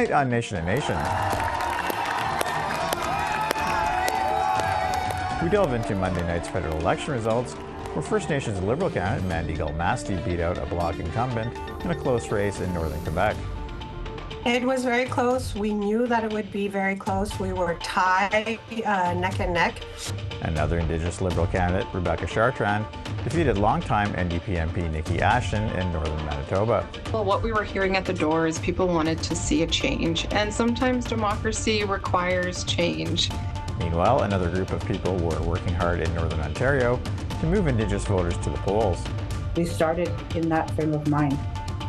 Tonight on Nation to Nation, we delve into Monday night's federal election results, where First Nations Liberal candidate Mandy Gull-Masty beat out a Bloc incumbent in a close race in northern Quebec. It was very close. We knew that it would be very close. We were tied neck and neck. Another Indigenous Liberal candidate, Rebecca Chartrand, defeated longtime NDP MP Nikki Ashton in northern Manitoba. Well, what we were hearing at the door is people wanted to see a change, and sometimes democracy requires change. Meanwhile, another group of people were working hard in northern Ontario to move Indigenous voters to the polls. We started in that frame of mind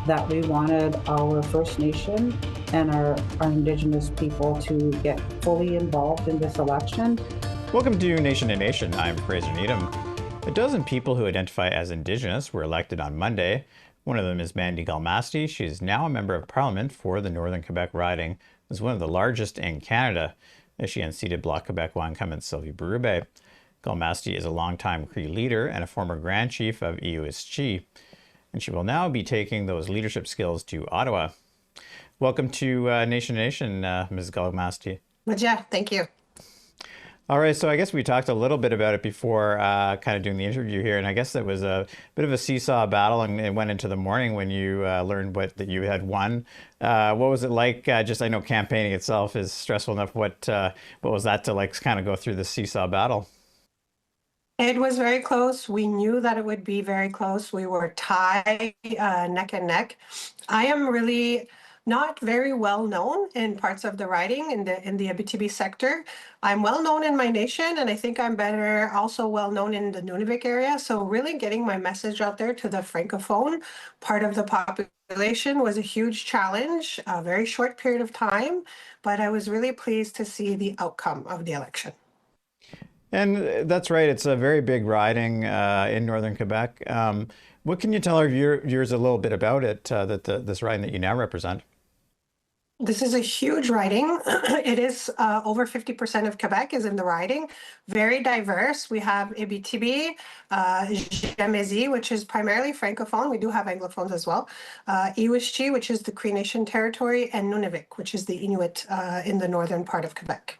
that we wanted our First Nation and our Indigenous people to get fully involved in this election. Welcome to Nation to Nation. I'm Fraser Needham. A dozen people who identify as Indigenous were elected on Monday. One of them is Mandy Gull-Masty. She is now a member of Parliament for the Northern Quebec riding. It's one of the largest in Canada, as she unseated Bloc Québécois incumbent Sylvie Berube. Gull-Masty is a longtime Cree leader and a former Grand Chief of EUSG, and she will now be taking those leadership skills to Ottawa. Welcome to Nation to Nation, Ms. Gull-Masty. Yeah, thank you. All right, so I guess we talked a little bit about it before kind of doing the interview here, and I guess it was a bit of a seesaw battle, and it went into the morning when you learned that you had won. What was it like? I know campaigning itself is stressful enough. What was that to like kind of go through the seesaw battle? It was very close. We knew that it would be very close. We were tied neck and neck. I am really not very well known in parts of the riding in the Abitibi sector. I'm well known in my nation, and I think I'm better also well known in the Nunavik area. So really getting my message out there to the Francophone part of the population was a huge challenge, a very short period of time, but I was really pleased to see the outcome of the election. And that's right. It's a very big riding in northern Quebec. What can you tell our viewers a little bit about it, this riding that you now represent? This is a huge riding. It is over 50% of Quebec is in the riding. Very diverse. We have Abitibi, Jamaizi, which is primarily Francophone. We do have Anglophones as well. Iwishchi, which is the Cree Nation territory, and Nunavik, which is the Inuit in the northern part of Quebec.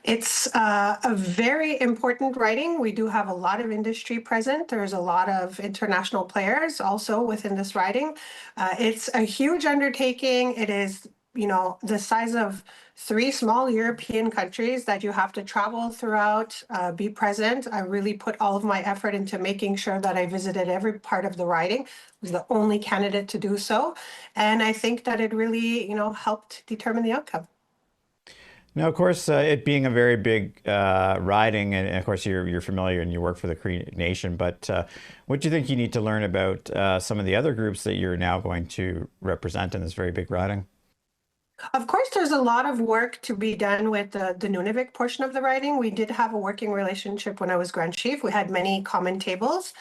It's a very important riding. We do have a lot of industry present. There's a lot of international players also within this riding. It's a huge undertaking. It is, the size of 3 small European countries that you have to travel throughout, be present. I really put all of my effort into making sure that I visited every part of the riding. I was the only candidate to do so. And I think that it really, helped determine the outcome. Now, of course, it being a very big riding, and of course you're familiar and you work for the Cree Nation, but what do you think you need to learn about some of the other groups that you're now going to represent in this very big riding? Of course, there's a lot of work to be done with the Nunavik portion of the riding. We did have a working relationship when I was Grand Chief. We had many common tables.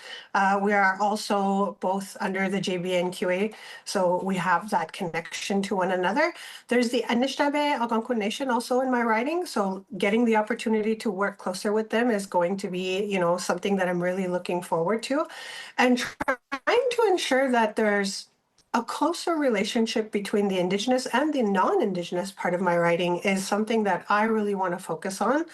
We are also both under the JBNQA, so we have that connection to one another. There's the Anishinaabe Algonquin Nation also in my riding, so getting the opportunity to work closer with them is going to be, something that I'm really looking forward to, and trying to ensure that there's a closer relationship between the Indigenous and the non-Indigenous part of my riding is something that I really want to focus on.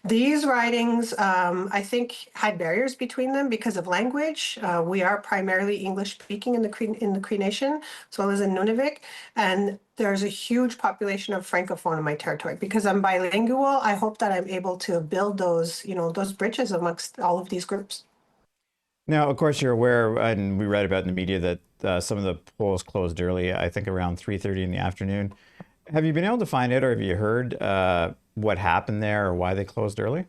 These ridings, I think, had barriers between them because of language. We are primarily English speaking in the Cree Nation, as well as in Nunavik, and there's a huge population of Francophone in my territory. Because I'm bilingual, I hope that I'm able to build those bridges amongst all of these groups. Now, of course, you're aware, and we read about in the media, that some of the polls closed early, I think around 3:30 in the afternoon. Have you been able to find out, or have you heard what happened there or why they closed early?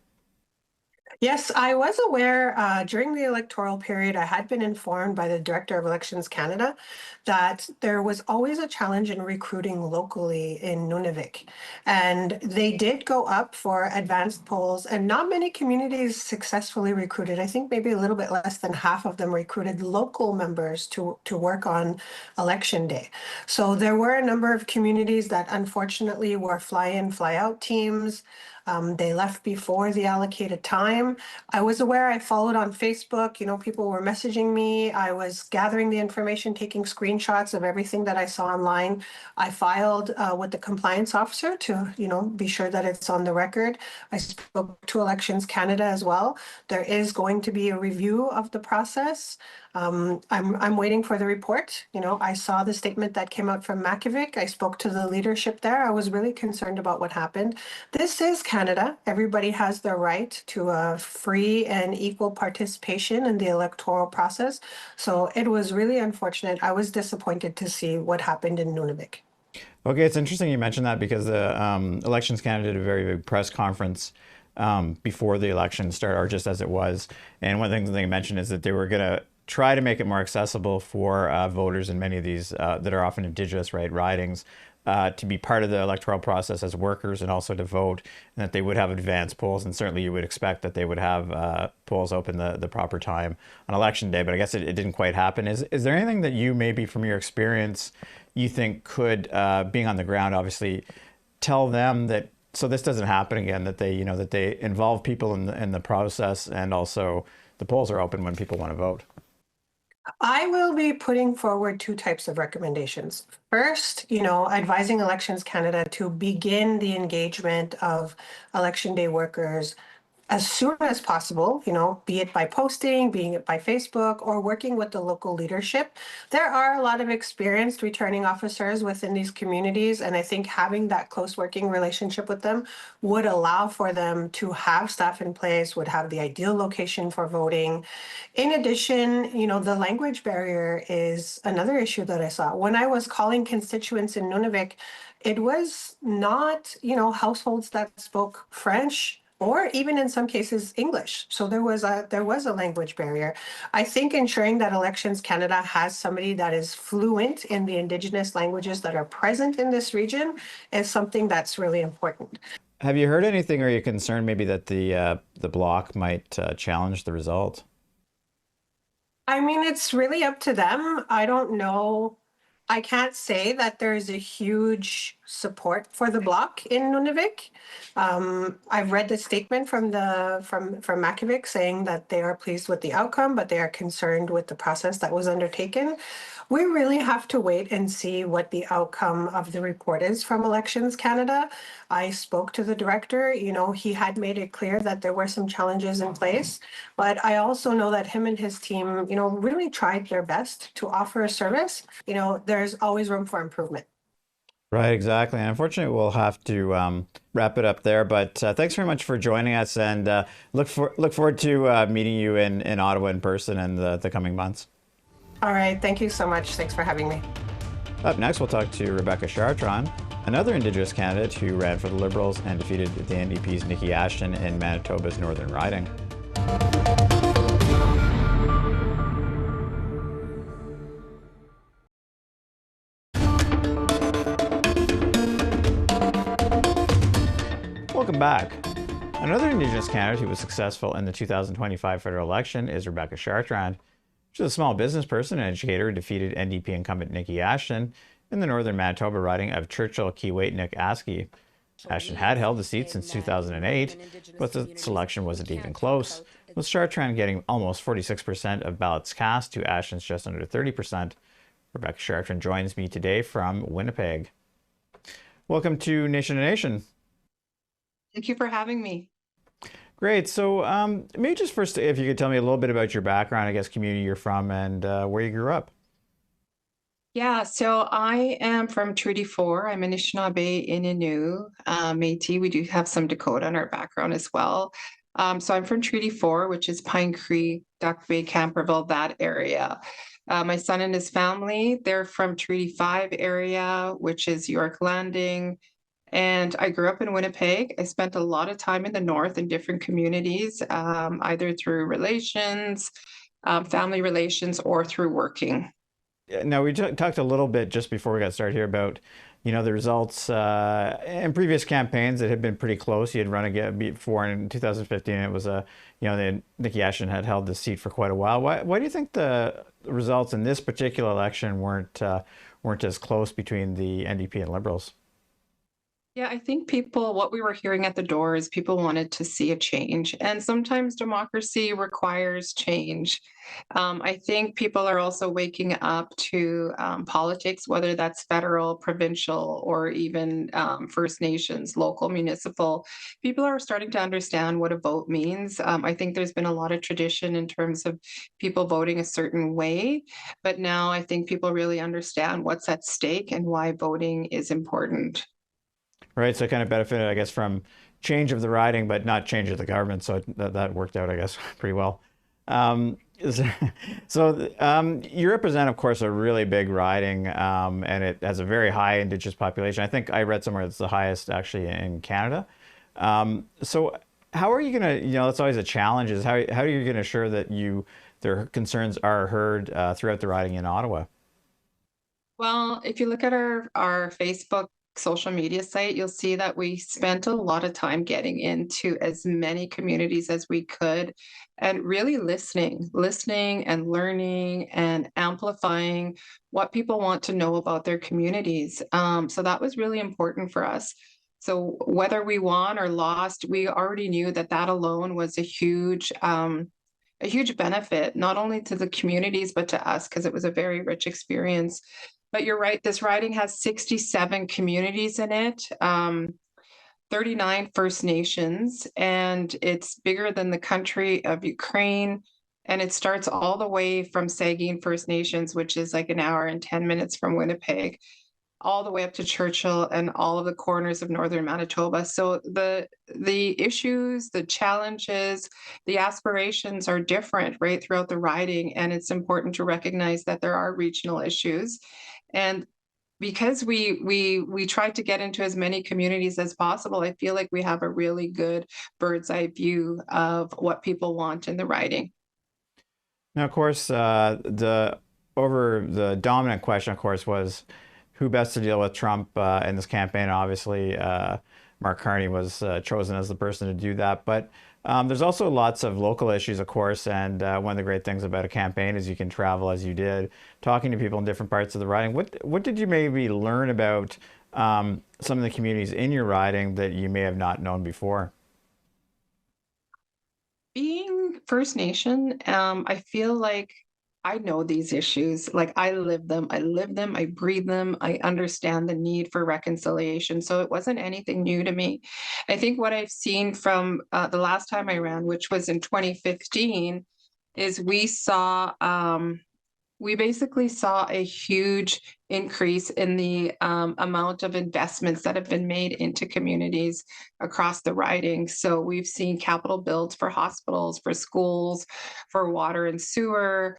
Yes, I was aware during the electoral period. I had been informed by the Director of Elections Canada that there was always a challenge in recruiting locally in Nunavik. And they did go up for advanced polls, and not many communities successfully recruited. I think maybe a little bit less than half of them recruited local members to work on election day. So there were a number of communities that unfortunately were fly-in, fly-out teams. They left before the allocated time. I was aware, I followed on Facebook, people were messaging me. I was gathering the information, taking screenshots of everything that I saw online. I filed with the compliance officer to, be sure that it's on the record. I spoke to Elections Canada as well. There is going to be a review of the process. I'm waiting for the report. I saw the statement that came out from Makivik. I spoke to the leadership there. I was really concerned about what happened. This is Canada. Everybody has the right to a free and equal participation in the electoral process. So it was really unfortunate. I was disappointed to see what happened in Nunavik. Okay, it's interesting you mentioned that because the Elections Canada did a very big press conference before the election started, or just as it was. And one of the things they mentioned is that they were going to try to make it more accessible for voters in many of these that are often Indigenous ridings to be part of the electoral process as workers and also to vote, and that they would have advanced polls. And certainly you would expect that they would have polls open the proper time on election day, but I guess it didn't quite happen. Is there anything that you, maybe from your experience, you think could, being on the ground, obviously, tell them that so this doesn't happen again, that they, that they involve people in the process, and also the polls are open when people want to vote? I will be putting forward two types of recommendations. First, advising Elections Canada to begin the engagement of election day workers as soon as possible, be it by posting, being it by Facebook, or working with the local leadership. There are a lot of experienced returning officers within these communities, and I think having that close working relationship with them would allow for them to have staff in place, would have the ideal location for voting. In addition, the language barrier is another issue that I saw. When I was calling constituents in Nunavik, it was not, households that spoke French, or even in some cases English. So there was a language barrier. I think ensuring that Elections Canada has somebody that is fluent in the Indigenous languages that are present in this region is something that's really important. Have you heard anything, or are you concerned maybe that the bloc might challenge the result? I mean, it's really up to them. I don't know. I can't say that there's a huge support for the bloc in Nunavik. I've read the statement from Makivik saying that they are pleased with the outcome, but they are concerned with the process that was undertaken. We really have to wait and see what the outcome of the report is from Elections Canada. I spoke to the director, he had made it clear that there were some challenges in place, but I also know that him and his team, really tried their best to offer a service. There's always room for improvement. Right, exactly. And unfortunately, we'll have to wrap it up there. But thanks very much for joining us, and look forward to meeting you in Ottawa in person in the coming months. All right. Thank you so much. Thanks for having me. Up next, we'll talk to Rebecca Chartrand, another Indigenous candidate who ran for the Liberals and defeated the NDP's Nikki Ashton in Manitoba's Northern Riding. Welcome back. Another Indigenous candidate who was successful in the 2025 federal election is Rebecca Chartrand. She's a small business person and educator who defeated NDP incumbent Nikki Ashton in the Northern Manitoba riding of Churchill-Kiewatnik-Aski. Ashton had held the seat since 2008, but the selection wasn't even close, with Chartrand getting almost 46% of ballots cast to Ashton's just under 30%. Rebecca Chartrand joins me today from Winnipeg. Welcome to Nation to Nation. Thank you for having me. Great. So maybe just first, if you could tell me a little bit about your background, I guess, community you're from, and where you grew up. Yeah, so I am from Treaty 4. I'm Anishinaabe, Innu, Métis. We do have some Dakota in our background as well. So I'm from Treaty 4, which is Pine Creek, Duck Bay, Camperville, that area. My son and his family, they're from Treaty 5 area, which is York Landing. And I grew up in Winnipeg. I spent a lot of time in the north in different communities, either through relations, family relations, or through working. Now, we talked a little bit just before we got started here about, the results in previous campaigns that had been pretty close. You had run again before in 2015. It was Nikki Ashton had held the seat for quite a while. Why do you think the results in this particular election weren't as close between the NDP and Liberals? Yeah, I think what we were hearing at the door is people wanted to see a change. And sometimes democracy requires change. I think people are also waking up to politics, whether that's federal, provincial, or even First Nations, local, municipal. People are starting to understand what a vote means. I think there's been a lot of tradition in terms of people voting a certain way. But now I think people really understand what's at stake and why voting is important. Right. So it kind of benefited, I guess, from change of the riding, but not change of the government. So that worked out, I guess, pretty well. Um, you represent, of course, a really big riding, and it has a very high Indigenous population. I think I read somewhere it's the highest actually in Canada. So how are you going to, that's always a challenge, is how are you going to ensure that their concerns are heard throughout the riding in Ottawa? Well, if you look at our Facebook social media site, you'll see that we spent a lot of time getting into as many communities as we could and really listening and learning and amplifying what people want to know about their communities. So that was really important for us. So whether we won or lost, we already knew that that alone was a huge benefit, not only to the communities, but to us, because it was a very rich experience. But you're right, this riding has 67 communities in it, 39 First Nations, and it's bigger than the country of Ukraine. And it starts all the way from Saugeen First Nations, which is like an hour and 10 minutes from Winnipeg, all the way up to Churchill and all of the corners of northern Manitoba. So the issues, the challenges, the aspirations are different right throughout the riding, and it's important to recognize that there are regional issues. And because we tried to get into as many communities as possible, I feel like we have a really good bird's eye view of what people want in the riding. Now, of course, the dominant question, of course, was who best to deal with Trump in this campaign. Obviously, Mark Carney was chosen as the person to do that. But there's also lots of local issues, of course. And one of the great things about a campaign is you can travel as you did, talking to people in different parts of the riding. What did you maybe learn about some of the communities in your riding that you may have not known before? Being First Nation, I feel like I know these issues. Like I live them, I breathe them, I understand the need for reconciliation. So it wasn't anything new to me. I think what I've seen from the last time I ran, which was in 2015, is we basically saw a huge increase in the amount of investments that have been made into communities across the riding. So we've seen capital builds for hospitals, for schools, for water and sewer.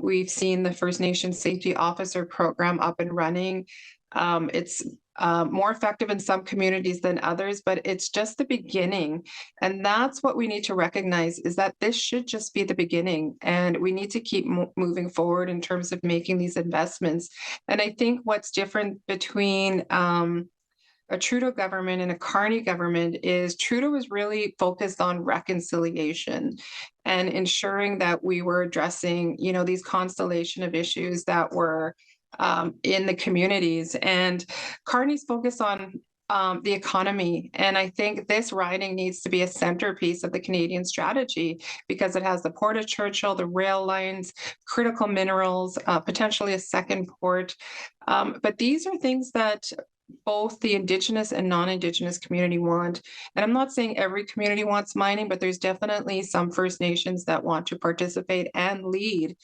We've seen the First Nation Safety Officer program up and running. It's more effective in some communities than others, but it's just the beginning. And that's what we need to recognize, is that this should just be the beginning. And we need to keep moving forward in terms of making these investments. And I think what's different between a Trudeau government and a Carney government is Trudeau was really focused on reconciliation and ensuring that we were addressing, these constellation of issues that were in the communities. And Carney's focused on the economy. And I think this riding needs to be a centerpiece of the Canadian strategy because it has the Port of Churchill, the rail lines, critical minerals, potentially a second port. But these are things that both the Indigenous and non-Indigenous community want. And I'm not saying every community wants mining, but there's definitely some First Nations that want to participate and lead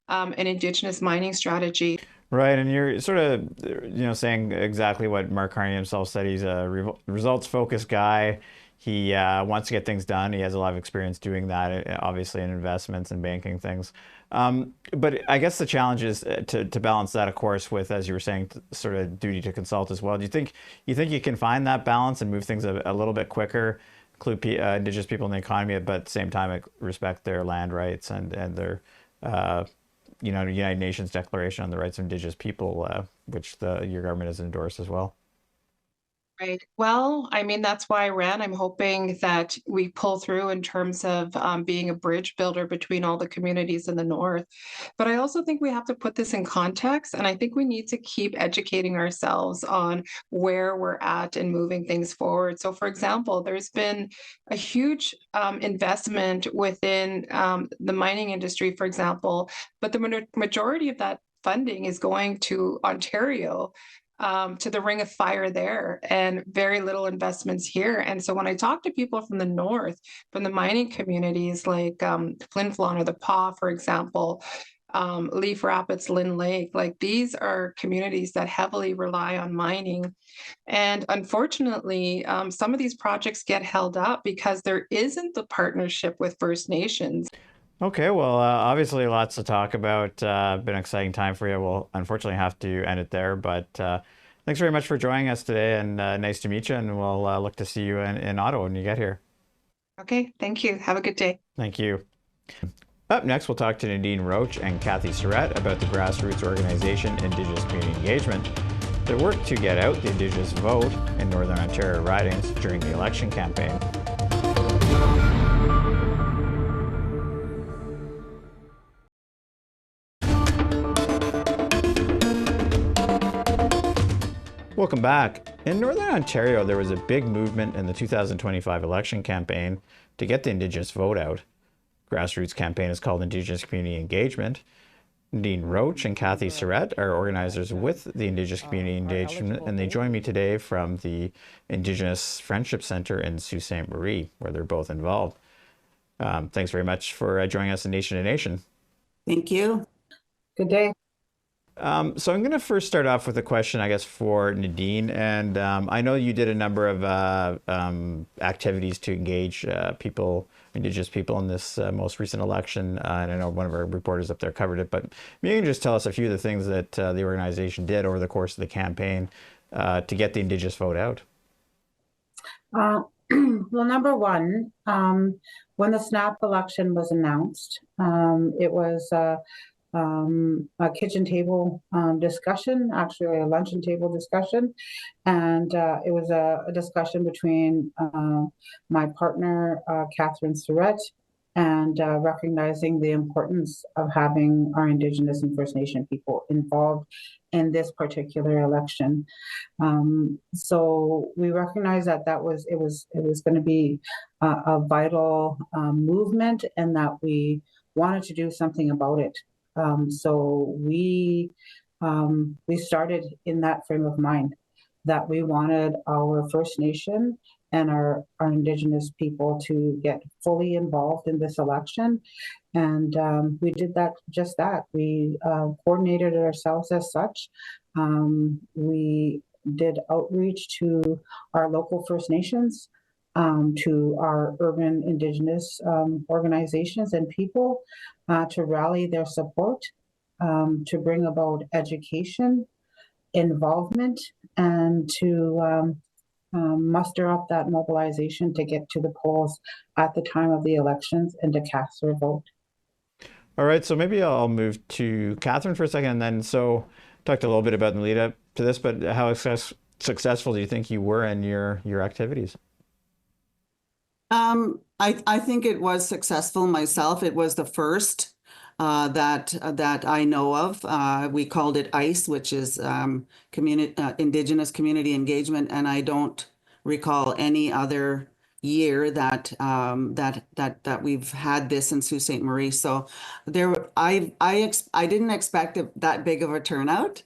an Indigenous mining strategy. Right, and you're sort of, saying exactly what Mark Carney himself said. He's a results-focused guy. He wants to get things done. He has a lot of experience doing that, obviously, in investments and banking things. But I guess the challenge is to balance that, of course, with, as you were saying, sort of duty to consult as well. Do you think you can find that balance and move things a little bit quicker, include Indigenous people in the economy, but at the same time respect their land rights and their United Nations Declaration on the Rights of Indigenous People, which your government has endorsed as well? Right. Well, I mean, that's why I ran. I'm hoping that we pull through in terms of being a bridge builder between all the communities in the north. But I also think we have to put this in context, and I think we need to keep educating ourselves on where we're at and moving things forward. So, for example, there's been a huge investment within the mining industry, for example, but the majority of that funding is going to Ontario, to the Ring of Fire there, and very little investments here. And so when I talk to people from the north, from the mining communities like Flin Flon or the Paw, for example, Leaf Rapids, Lynn Lake, like these are communities that heavily rely on mining. And unfortunately, some of these projects get held up because there isn't the partnership with First Nations. Okay, well, obviously lots to talk about. Been an exciting time for you. We'll unfortunately have to end it there, but thanks very much for joining us today, and nice to meet you. And we'll look to see you in Ottawa when you get here. Okay, thank you. Have a good day. Thank you. Up next, we'll talk to Nadine Roach and Kathy Surratt about the Grassroots organization Indigenous Community Engagement. They work to get out the Indigenous vote in Northern Ontario ridings during the election campaign. Welcome back. In Northern Ontario, there was a big movement in the 2025 election campaign to get the Indigenous vote out. Grassroots campaign is called Indigenous Community Engagement. Nadine Roach and Kathy Surratt are organizers with the Indigenous Community Engagement, and they join me today from the Indigenous Friendship Center in Sault Ste. Marie, where they're both involved. Thanks very much for joining us in Nation to Nation. Thank you. Good day. So I'm going to first start off with a question, I guess, for Nadine. And I know you did a number of activities to engage Indigenous people in this most recent election. And I know one of our reporters up there covered it. But maybe you can just tell us a few of the things that the organization did over the course of the campaign to get the Indigenous vote out. Well, number one, when the SNAP election was announced, it was a kitchen table discussion, actually a luncheon table discussion. And it was a discussion between my partner, Catherine Surratt, and recognizing the importance of having our Indigenous and First Nation people involved in this particular election. So we recognize that it was going to be a vital movement, and that we wanted to do something about it. So we started in that frame of mind, that we wanted our First Nation and our Indigenous people to get fully involved in this election. And we did just that. We coordinated ourselves as such. We did outreach to our local First Nations, to our urban Indigenous organizations and people, to rally their support, to bring about education, involvement, and to muster up that mobilization to get to the polls at the time of the elections and to cast their vote. All right, so maybe I'll move to Catherine for a second. And then, so talked a little bit about the lead up to this, but how successful do you think you were in your activities? I think it was successful myself. It was the first that I know of. We called it ICE, which is Indigenous Community Engagement, and I don't recall any other year that we've had this in Sault Ste. Marie. So I didn't expect that big of a turnout,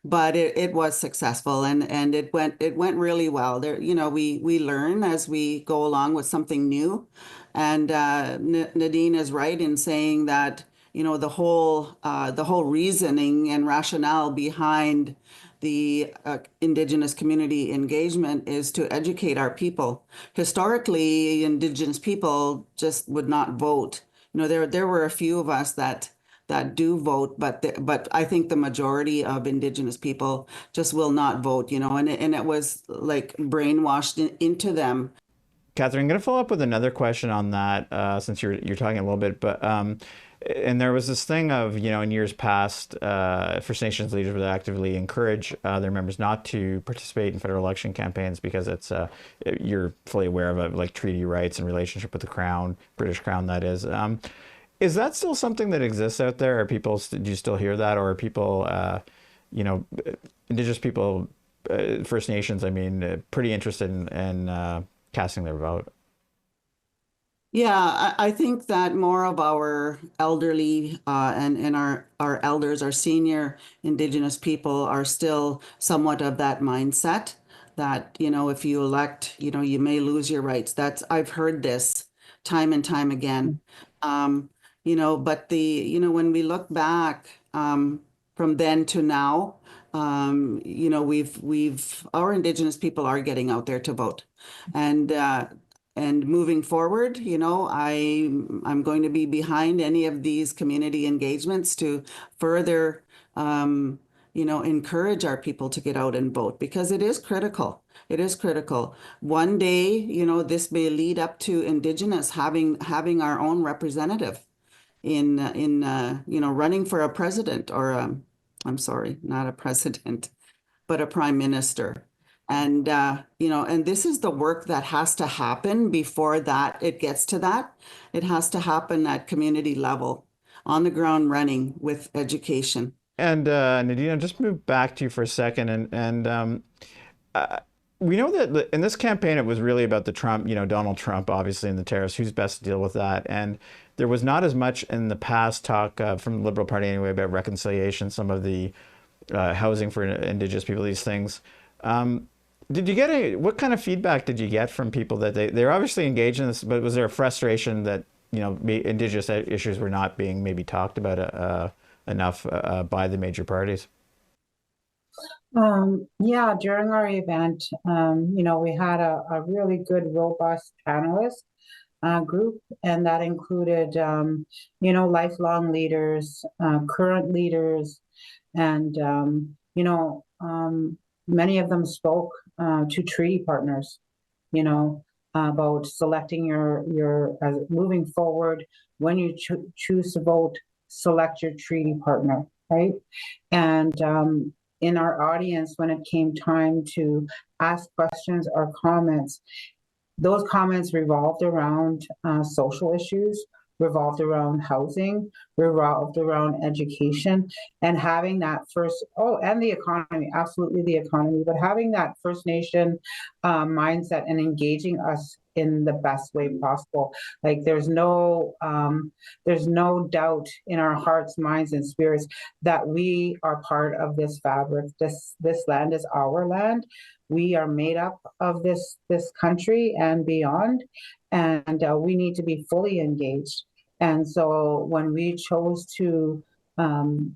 but it was successful, and it went really well. There, we learn as we go along with something new, and Nadine is right in saying that the whole reasoning and rationale behind the Indigenous community engagement is to educate our people. Historically, Indigenous people just would not vote. There were a few of us that do vote, but I think the majority of Indigenous people just will not vote, and it was like brainwashed into them. Catherine, I'm going to follow up with another question on that, since you're talking a little bit, but and there was this thing of, in years past, First Nations leaders would actively encourage their members not to participate in federal election campaigns because it's you're fully aware of it, like treaty rights and relationship with the Crown, British Crown, that is. Is that still something that exists out there? Are people, do you still hear that, or are people, Indigenous people, First Nations, pretty interested in casting their vote? Yeah, I think that more of our elderly and our elders, our senior Indigenous people are still somewhat of that mindset that, if you elect, you may lose your rights. I've heard this time and time again. But when we look back from then to now, our Indigenous people are getting out there to vote. And moving forward, I'm going to be behind any of these community engagements to further, encourage our people to get out and vote, because it is critical. It is critical. One day, this may lead up to Indigenous having our own representative in running for a president, or I'm sorry, not a president, but a prime minister. And, and this is the work that has to happen before that it gets to that. It has to happen at community level, on the ground running with education. And Nadine, I'll just move back to you for a second. And we know that in this campaign, it was really about the Trump, Donald Trump, obviously, and the tariffs, who's best to deal with that. And there was not as much in the past talk from the Liberal Party anyway about reconciliation, some of the housing for Indigenous people, these things. Did you get what kind of feedback did you get from people that they're obviously engaged in this, but was there a frustration that, Indigenous issues were not being maybe talked about enough by the major parties? Yeah, during our event, we had a really good, robust panelist group, and that included, lifelong leaders, current leaders, and, many of them spoke to treaty partners, about selecting your moving forward. When you choose to vote, select your treaty partner, right? And in our audience, when it came time to ask questions or comments, those comments revolved around social issues, revolved around housing, revolved around education, and having that and the economy, absolutely the economy, but having that First Nation mindset and engaging us in the best way possible. Like there's no doubt in our hearts, minds, and spirits that we are part of this fabric. This land is our land. We are made up of this country and beyond, and we need to be fully engaged. And so when we chose to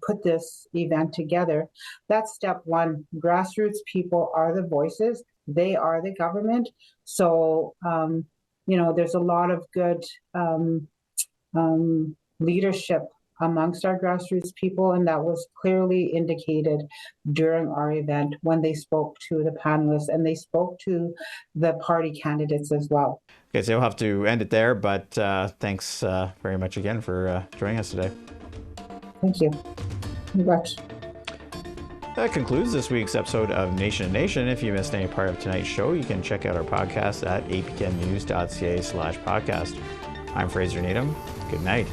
put this event together, that's step one. Grassroots people are the voices. They are the government. So, there's a lot of good leadership amongst our grassroots people, and that was clearly indicated during our event when they spoke to the panelists and they spoke to the party candidates as well. Okay, so you'll have to end it there, but thanks very much again for joining us today. Thank you. Congrats. That concludes this week's episode of Nation to Nation. If you missed any part of tonight's show, you can check out our podcast at aptnnews.ca/podcast. I'm Fraser Needham. Good night.